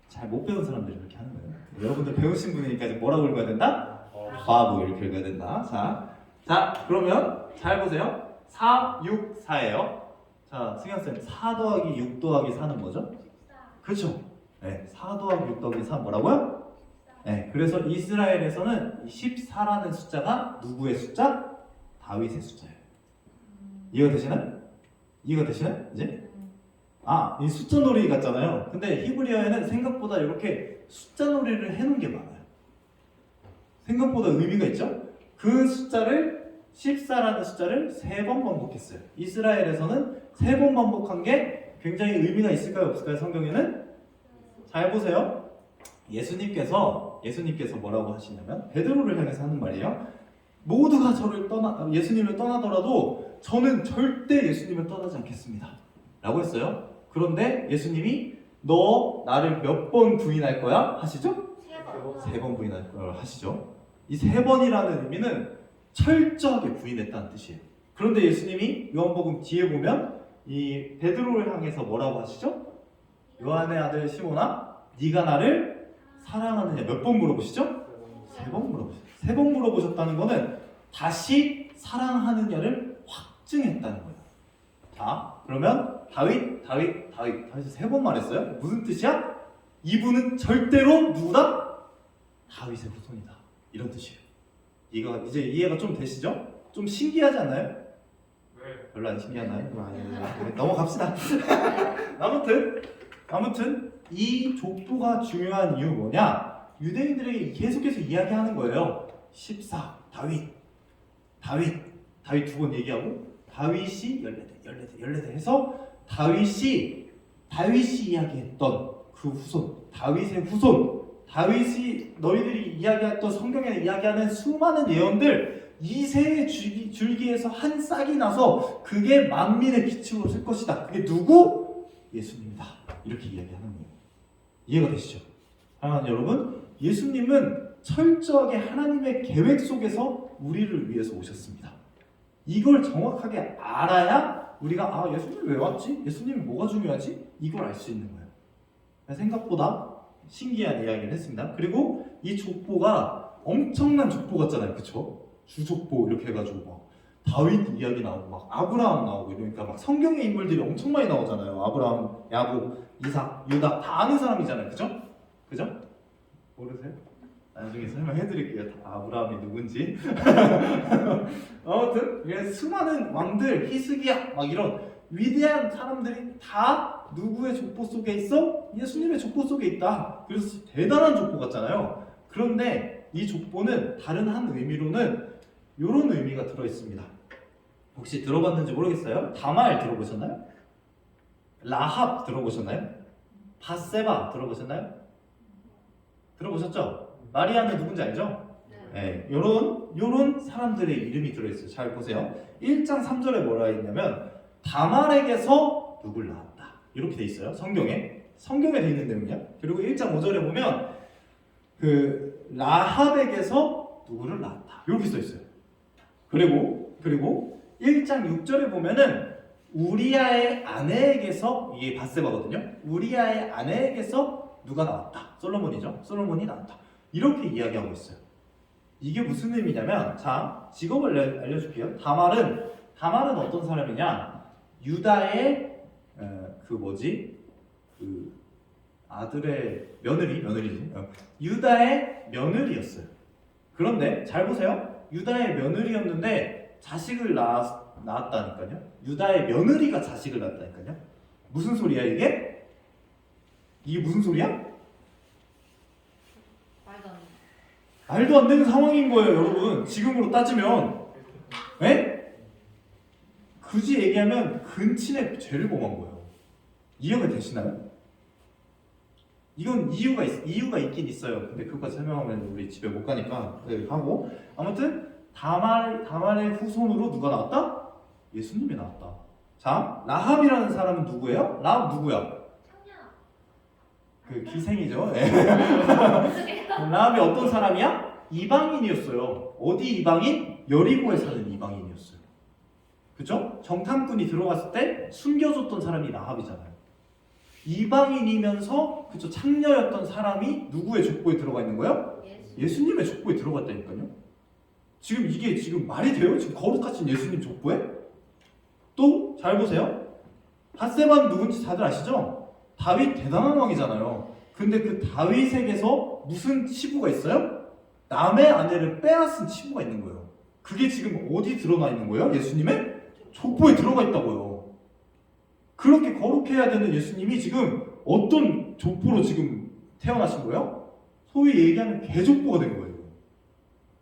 잘 못 배운 사람들이 그렇게 하는 거예요. 여러분들 배우신 분이니까 이제 뭐라고 읽어야 된다? 바브 이렇게 읽어야 된다. 자 그러면 잘 보세요. 4, 6, 4예요. 자 승현쌤 4 더하기 6 더하기 4는 뭐죠? 그렇죠. 네, 4 더하기 6 더하기 4 뭐라고요? 네, 그래서 이스라엘에서는 14라는 숫자가 누구의 숫자? 다윗의 숫자예요. 이해가 되시나요? 이제? 이 숫자 놀이 같잖아요. 근데 히브리어에는 생각보다 이렇게 숫자 놀이를 해놓은 게 많아요. 생각보다 의미가 있죠? 그 숫자를 14라는 숫자를 3번 반복했어요. 이스라엘에서는 3번 반복한 게 굉장히 의미가 있을까요? 없을까요? 성경에는? 잘 보세요. 예수님께서 뭐라고 하시냐면 베드로를 향해서 하는 말이에요. 모두가 예수님을 떠나더라도 저는 절대 예수님을 떠나지 않겠습니다 라고 했어요. 그런데 예수님이 너 나를 몇 번 부인할 거야? 하시죠? 3번 부인할 거야 하시죠. 이 3번이라는 의미는 철저하게 부인했다는 뜻이에요. 그런데 예수님이 요한복음 뒤에 보면 이 베드로를 향해서 뭐라고 하시죠? 요한의 아들 시몬아 네가 나를 사랑하느냐 몇 번 물어보시죠? 3번 물어보셨어요. 3번 물어보셨다는 거는 다시 사랑하느냐를 확증했다는 거예요. 자, 그러면 다윗이 3번 말했어요. 무슨 뜻이야? 이분은 절대로 누구다? 다윗의 후손이다. 이런 뜻이에요. 이거 이제 이해가 좀 되시죠? 좀 신기하지 않나요? 네. 별로 안 신기하나요? 넘어갑시다. 아무튼 이 족보가 중요한 이유 뭐냐? 유대인들에게 계속해서 이야기하는 거예요. 14 다윗 2번 얘기하고 다윗이 14 해서 다윗이 이야기했던 그 후손, 다윗의 후손, 다윗이 너희들이 이야기했던 성경에 이야기하는 수많은 예언들 이새의 줄기에서 한 싹이 나서 그게 만민의 기초로 설 것이다. 그게 누구? 예수님이다. 이렇게 이야기하는 거예요. 이해가 되시죠? 사랑하는 여러분, 예수님은 철저하게 하나님의 계획 속에서 우리를 위해서 오셨습니다. 이걸 정확하게 알아야 우리가 예수님 왜 왔지? 예수님이 뭐가 중요하지? 이걸 알 수 있는 거예요. 생각보다 신기한 이야기를 했습니다. 그리고 이 족보가 엄청난 족보 같잖아요. 그쵸? 주족보 이렇게 해가지고 막 다윗 이야기 나오고 막 아브라함 나오고 이러니까 막 성경의 인물들이 엄청 많이 나오잖아요. 아브라함, 야곱, 이삭, 유다 다 아는 사람이잖아요. 그죠? 그죠? 모르세요? 나중에 설명해드릴게요. 다 아브라함이 누군지. 아무튼 수많은 왕들, 히스기야 막 이런 위대한 사람들이 다 누구의 족보 속에 있어? 예수님의 족보 속에 있다. 그래서 대단한 족보 같잖아요. 그런데 이 족보는 다른 한 의미로는 이런 의미가 들어있습니다. 혹시 들어봤는지 모르겠어요. 다말 들어보셨나요? 라합 들어보셨나요? 밧세바 들어보셨나요? 들어보셨죠? 마리아는 누군지 알죠? 네, 요런 사람들의 이름이 들어있어요. 잘 보세요. 1장 3절에 뭐라 했냐면 다말에게서 누굴 낳았다. 이렇게 돼 있어요. 성경에 돼 있는 내용이야. 그리고 1장 5절에 보면 그 라합에게서 누구를 낳았다. 이렇게 써 있어요. 그리고 1장 6절에 보면은 우리아의 아내에게서, 이게 밧세바거든요. 우리아의 아내에게서 누가 나왔다. 솔로몬이죠. 솔로몬이 나왔다. 이렇게 이야기하고 있어요. 이게 무슨 의미냐면, 자, 직업을 알려줄게요. 다말은 어떤 사람이냐? 유다의 그 아들의 며느리지. 유다의 며느리였어요. 그런데 잘 보세요. 유다의 며느리였는데 자식을 낳았다니까요. 유다의 며느리가 자식을 낳았다니까요. 무슨 소리야 이게? 이게 무슨 소리야? 말도 안 되는 상황인 거예요, 여러분. 지금으로 따지면, 에? 굳이 얘기하면 근친의 죄를 범한 거예요. 이해가 되시나요? 이건 이유가 있긴 있어요. 근데 그것까지 설명하면 우리 집에 못 가니까 하고, 아무튼 다말의 후손으로 누가 나왔다? 예수님이 나왔다. 자, 라합이라는 사람은 누구예요? 라합 누구야? 그 기생이죠. 라합이 어떤 사람이야? 이방인이었어요. 어디 이방인? 여리고에 사는 이방인이었어요. 그죠? 정탐꾼이 들어갔을 때 숨겨줬던 사람이 라합이잖아요. 이방인이면서 그쵸, 창녀였던 사람이 누구의 족보에 들어가 있는 거예요? 예수님의 족보에 들어갔다니까요. 이게 지금 말이 돼요? 지금 거룩하신 예수님 족보에? 또 잘 보세요. 밧세바는 누군지 다들 아시죠? 다윗 대단한 왕이잖아요. 근데 그 다윗에게서 무슨 치부가 있어요? 남의 아내를 빼앗은 치부가 있는 거예요. 그게 지금 어디 드러나 있는 거예요? 예수님의 족보에 들어가 있다고요. 그렇게 거룩해야 되는 예수님이 지금 어떤 족보로 지금 태어나신 거예요? 소위 얘기하는 개족보가 된 거예요.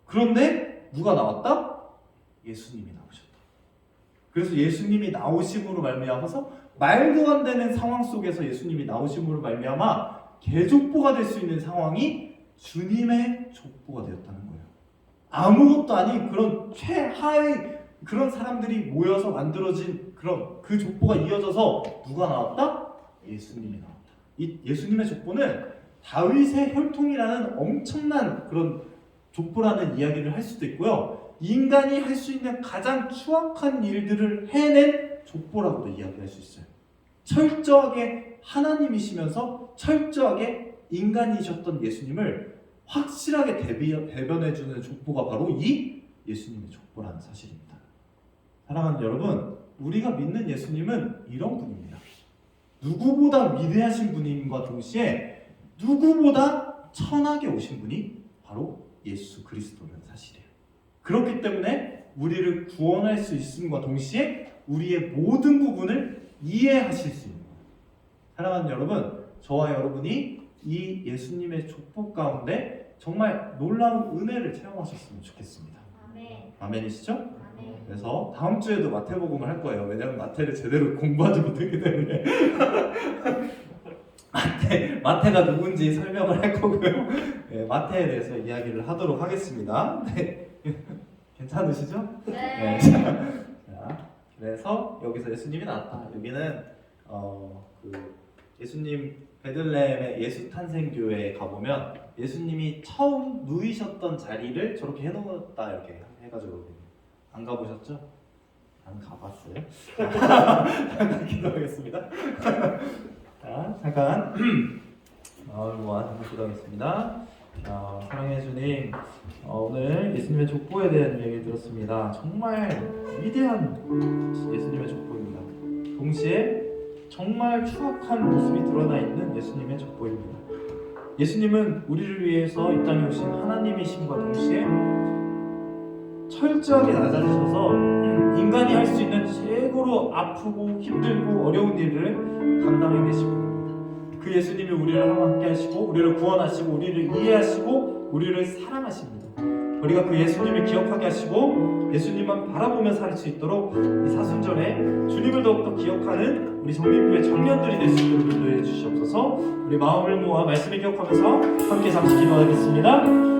그런데 누가 나왔다? 예수님이 나오셨다. 그래서 예수님이 나오심으로 말미암아서 말도 안 되는 상황 속에서 예수님이 나오심으로 말미암아 개족보가 될 수 있는 상황이 주님의 족보가 되었다는 거예요. 아무것도 아닌 그런 최하의 그런 사람들이 모여서 만들어진 그런 그 족보가 이어져서 누가 나왔다? 예수님이 나왔다. 이 예수님의 족보는 다윗의 혈통이라는 엄청난 그런 족보라는 이야기를 할 수도 있고요. 인간이 할 수 있는 가장 추악한 일들을 해낸 족보라고도 이야기할 수 있어요. 철저하게 하나님이시면서 철저하게 인간이셨던 예수님을 확실하게 대변해주는 족보가 바로 이 예수님의 족보라는 사실입니다. 사랑하는 여러분, 우리가 믿는 예수님은 이런 분입니다. 누구보다 위대하신 분임과 동시에 누구보다 천하게 오신 분이 바로 예수 그리스도라는 사실이에요. 그렇기 때문에 우리를 구원할 수 있음과 동시에 우리의 모든 부분을 이해하실 수 있는 거예요. 사랑하는 여러분, 저와 여러분이 이 예수님의 족보 가운데 정말 놀라운 은혜를 체험하셨으면 좋겠습니다. 아멘. 아멘이시죠? 아멘. 그래서 다음 주에도 마태복음을 할 거예요. 왜냐하면 마태를 제대로 공부하지 못했기 때문에 마태가 누군지 설명을 할 거고요. 네, 마태에 대해서 이야기를 하도록 하겠습니다. 네. 괜찮으시죠? 네. 자, 그래서 여기서 예수님이 나왔다. 여기는 그 예수님 베들레헴의 예수 탄생교회에 가보면 예수님이 처음 누이셨던 자리를 저렇게 해놓았다 이렇게 해가지고 안 가보셨죠? 안 가봤어요? 잠깐 기도하겠습니다. 자, 잠깐 잠깐 기도하겠습니다. 사랑해 주님, 오늘 예수님의 족보에 대한 이야기 들었습니다. 정말 위대한 예수님의 족보입니다. 동시에 정말 추악한 모습이 드러나 있는 예수님의 족보입니다. 예수님은 우리를 위해서 이 땅에 오신 하나님이심과 동시에 철저하게 낮아지셔서 인간이 할 수 있는 최고로 아프고 힘들고 어려운 일을 감당해내시고 있습니다. 그 예수님이 우리를 함께 하시고 우리를 구원하시고 우리를 이해하시고 우리를 사랑하십니다. 우리가 그 예수님을 기억하게 하시고 예수님만 바라보며 살 수 있도록 이 사순절에 주님을 더욱더 기억하는 우리 정림교회 청년들이 될 수 있도록 인도해 주시옵소서. 우리 마음을 모아 말씀을 기억하면서 함께 잠시 기도하겠습니다.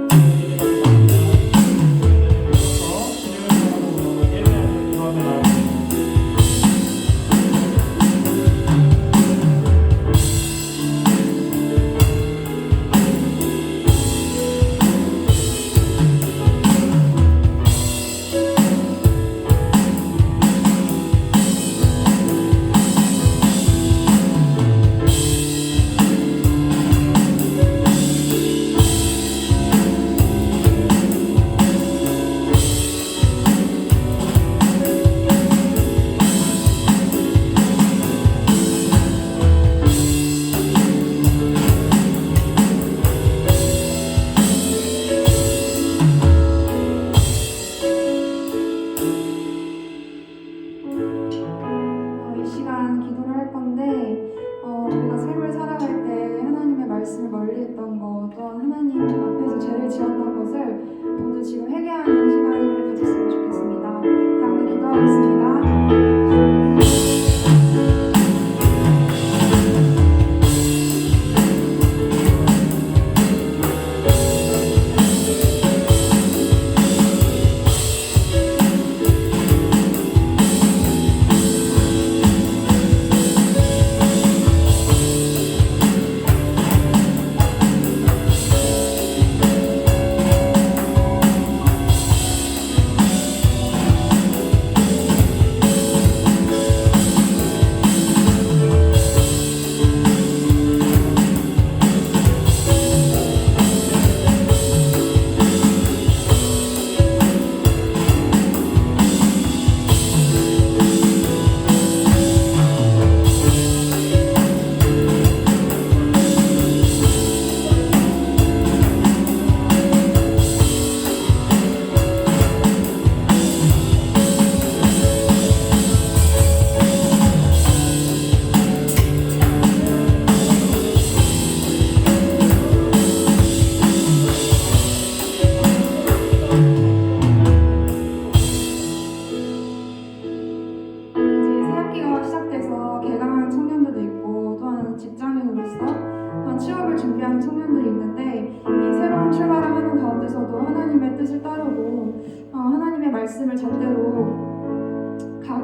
말씀을 잣대로 각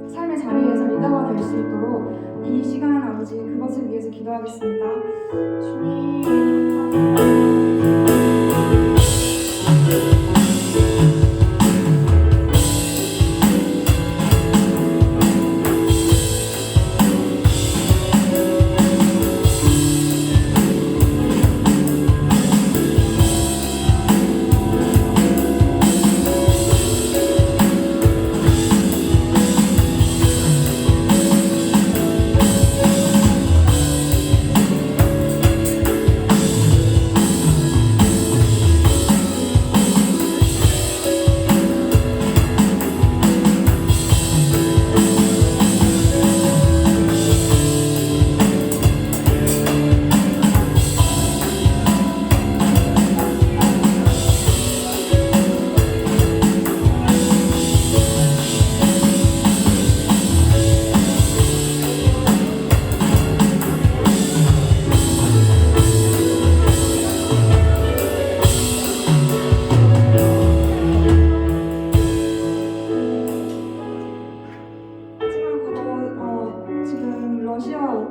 삶의 자리에서 리더가 될 수 있도록 이 시간 아버지 그것을 위해서 기도하겠습니다. 주님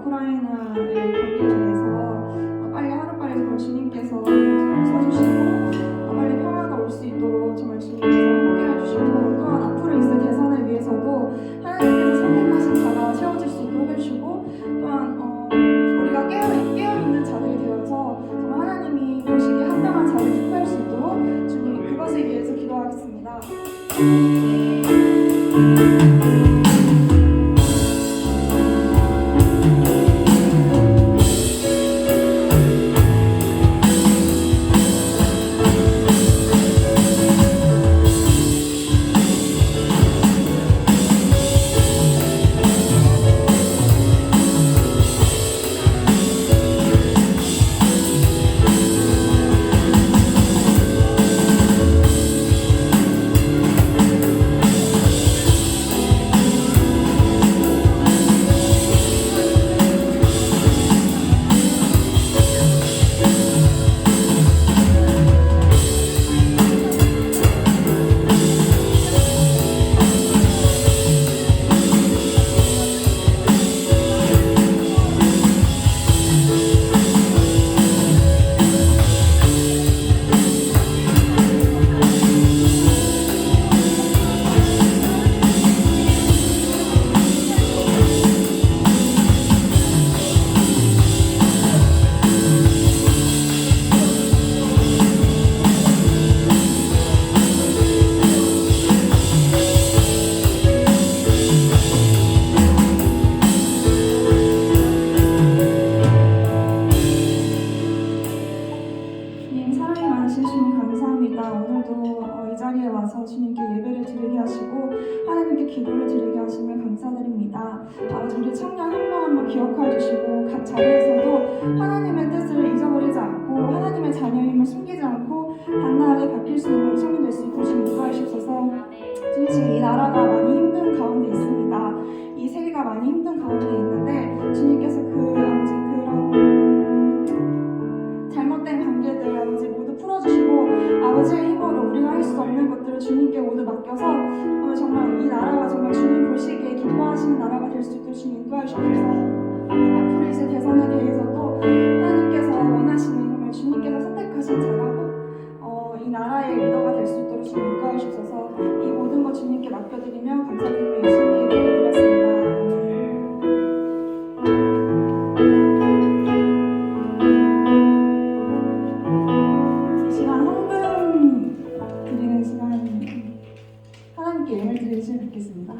우크라이나의 관계에 대해서 빨리 하루빨리 정말 주님께서 써주시고 빨리 평화가 올 수 있도록 정말 주님께서 함께 해주시고 또한 앞으로 있을 대선을 위해서도 하나님께서 선택하신 자가 세워질 수 있도록 해주시고 또한 우리가 깨어있는 자들이 되어서 정말 하나님이 보시기에 합당한 자를 투표할 수 있도록 주님 그것을 위해서 기도하겠습니다. 이 자리에 와서 주님께 예배를 드리게 하시고 하나님께 기도를 드리게 하심을 감사드립니다. 아버지 우리 청년 한 명 한 명 기억해 주시고 각 자리에서도 하나님의 뜻을 잊어버리지 않고 하나님의 자녀임을 숨기지 않고 당당하게 바뀔 수 있는 청년 될 수 있도록 주님 인도하시옵소서. 주님 지금 이 나라가 많이 힘든 가운데 있습니다. 이 세계가 많이 힘든 가운데 있는데 주님께서 아버지 그런 잘못된 관계들 아버지 모두 풀어주시고 아버지의 힘으로 우리가 할 수 없는 것들을 주님께 모두 맡겨서 정말 이 나라가 정말 주님 보시기에 기뻐하시는 나라가 될 수 있도록 주님 인도하시옵소서. 앞으로 있을 대선에 대해서도 하나님께서 원하시는 정말 주님께서 선택하신 자라고 이 나라의 리더가 될 수 있도록 주님 인도하시옵소서. 이 모든 것 주님께 맡겨드리며 감사드리며 예수님의 이름으로 기도드렸습니다. 예물 드리시면 좋겠습니다.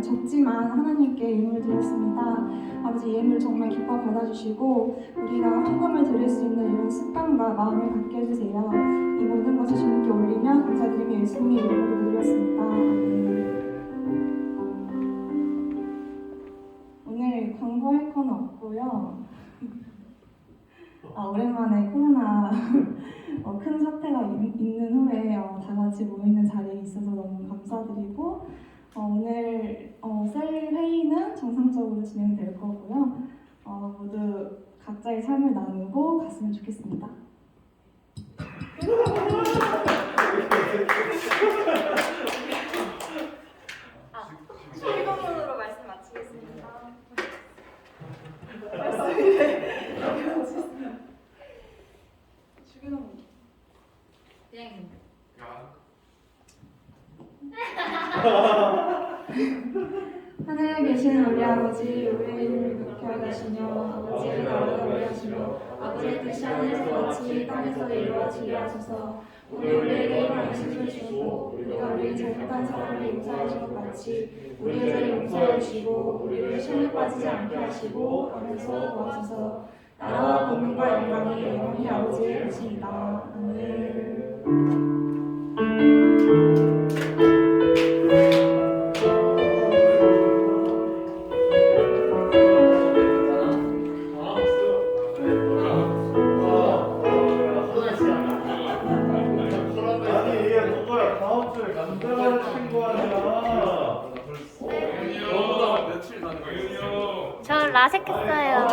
적지만 하나님께 예물을 드렸습니다. 아버지 예물 정말 기뻐 받아주시고 우리가 헌금을 드릴 수 있는 이런 습관과 마음을 갖게 해주세요. 이 모든 것을 주님께 올리며 감사드리며 예수님의 이름으로 드렸습니다. 오늘 광고할 건 없고요. 오랜만에 코로나 큰 사태가 있는 후에 다 같이 모이는 자리에 있어서 너무 감사드리고 오늘 셀 회의는 정상적으로 진행될 거고요. 모두 각자의 삶을 나누고 갔으면 좋겠습니다. 출근으로 말씀 마치겠습니다. 하늘에 계신 우리 아버지, 우리의 이름을 그렇게 하시며 아버지의 나라가 오리하시며 아버지의 뜻이 하늘에서 같이 땅에서 이루어지게 하소서. 오늘 우리에게 일용할 양식을 주시고 우리가 우리의 잘못한 사람을 용서하신 것 같이 같이 우리의 죄를 용서해 주시고 우리를 시험에 빠지지 않게 하시고 악에서 도와주소서. 나라와 권능과 영광이 영원히 아버지의 것입니다. 아멘. 아니 얘 누구야? 다음 주에 남자가 친구 아니야? 저 라섹 했어요.